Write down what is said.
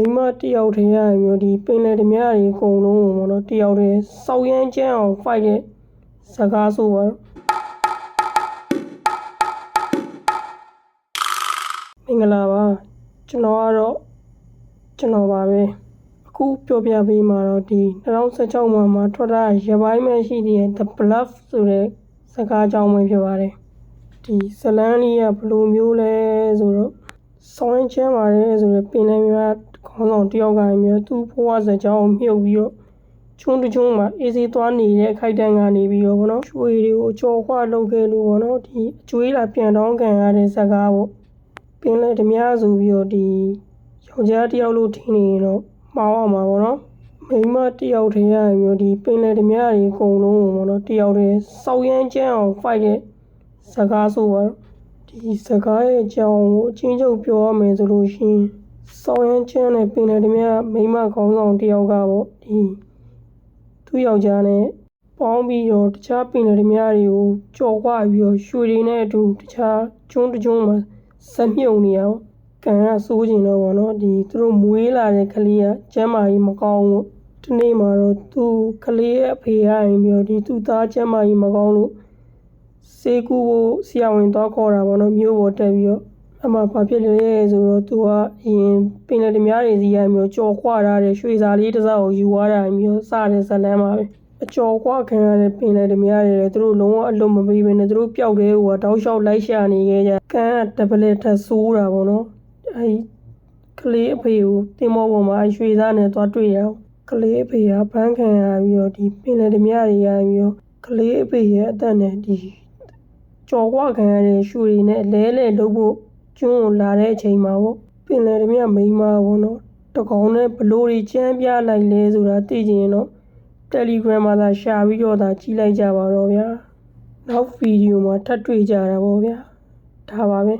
မိန်းမတစ်ယောက်တည်းရရင်မျိုးဒီပင်လယ်ဓမြတွေအကုန်လုံးကိုပေါ့နော်တစ်ယောက်တည်းစောက်ရမ်းကျန်းအောင် fight တဲ့စကားဆိုပါတော့မင်္ဂလာပါကျွန်တော်ပါပဲအခုပြောပြပေးမှာတော့ဒီ2016မှာထွက်တာရပိုင်းမှရှိတဲ့ The Bluff ဆိုတဲ့စကားကြောင်းပဲဖြစ်ပါတယ်ဒီဇလန်းလေးကဘယ်လိုမျိုးလဲဆိုတော့ဆောင်းချမ်းပါတယ်ဆိုတော့ပင်လယ်များခေါင်းဆောင်တယောက်ကမျိုးသူ့ဘဝဇာတ်ကြောင်းကိုမြုပ်ပြီးတော့ချုံတချုံမှာအေးစေးသွားနေတဲ့အခိုက်အတန့်ကနေပြီးတော့ဗောနော်ရွှေတွေကိုကြော်ခွလုပ်ခဲ့လို့ဗောနော်ဒီအကျွေးလာပြန်တောင်းခံရတဲ့စကားပေါ့ပင်လယ်ဓမြဆိုပြီးတော့ဒီယောက်ျားတယောက်လို့ထင်နေရင်တော့မှားအောင်ပါဗောနော်မိန်းမတယောက်တည်းရရင်မျိုးဒီပင်လယ်ဓမြတွေအကုန်လုံးကိုဗောနော်တယောက်တည်းစောက်ရမ်းကျန်းအောင် fight တဲ့စကားဆိုပါတော့ဒီစကားရဲ့အကြောင်းကိုအချင်းချုပ်ပြောရမယ်ဆိုလို့ရှိရင်စောက်ရမ်းကျန်းတဲ့ပင်လယ်ဓမြမိန်းမခေါင်းဆောင်တယောက်ကပေါ့ဒီသူ့ယောက်ျားနဲ့ပေါင်းပြီးတော့တခြားပင်လယ်ဓမြတွေကိုကြော်ခွပြီးတော့ရွှေတွေနဲ့အတူတခြားကျွန်းတကျွန်းမှာစက်မြုံနေအောင်ကန်ကစိုးကျင်တော့ဗောနော်ဒီသူတို့မွေးလာတဲ့ကလေးကကျမ်းမာကြီးမကောင်းဘူးဒီနေ့မှာတော့သူကလေးရဲ့အဖေရရင်ပြီးတော့ဒီသူ့သားကျမ်းမာကြီးမကောင်းလို့စေကူကိုဆရာဝန်သွားခေါ်တာဗောနော်မြို့ပေါ်တက်ပြီးတော့အမှဘာဖြစ်လဲဆိုတော့သူကအရင်ပင်လယ်ဓမြတွေစီရမျိုးကြော်ခွထားတဲ့ရွှေစာလေးတစ်စောက်ကိုယူသွားတာမျိုးစတဲ့ဇလန်းပါပဲအကျော်ခွခံရတဲ့ပင်လယ်ဓမြတွေသူတို့လုံးဝအလွတ်မပေးဘဲနဲ့သူတို့ပျောက်တဲ့ဟိုကတောက်လျှောက်လိုက်ရှာနေခဲ့ကြကန်ကတပလက်ထဆိုးတာဗောနော်အဲဒီကလေးအဖေကိုတင်မောပေါ်မှာရွှေစားနဲ့သွားတွေ့ရအောင်ကလေးအဖေကဖမ်းခံရပြီးတော့ဒီပင်လယ်ဓမြတွေရပြီးတော့ကလေးအဖေရဲ့အသက်နဲ့ဒီကြော်ခွခံရတဲ့ရွှေတွေနဲ့လဲလုပ်ဖို့ကျွန်းကိုလာတဲ့အချိန်မှာပေါ့ပင်လယ်ဓမြမိန်းမပေါ့နော်တကောင်နဲ့ဘလို့တွေချမ်းပြလိုက်လဲဆိုတာသိချင်ရင်တော့ Telegram မှာသာရှာပြီးတော့သာကြည့်လိုက်ကြပါတော့ဗျာနောက်ဗီဒီယိုမှာထပ်တွေ့ကြတာပေါ့ဗျာဒါပါပဲ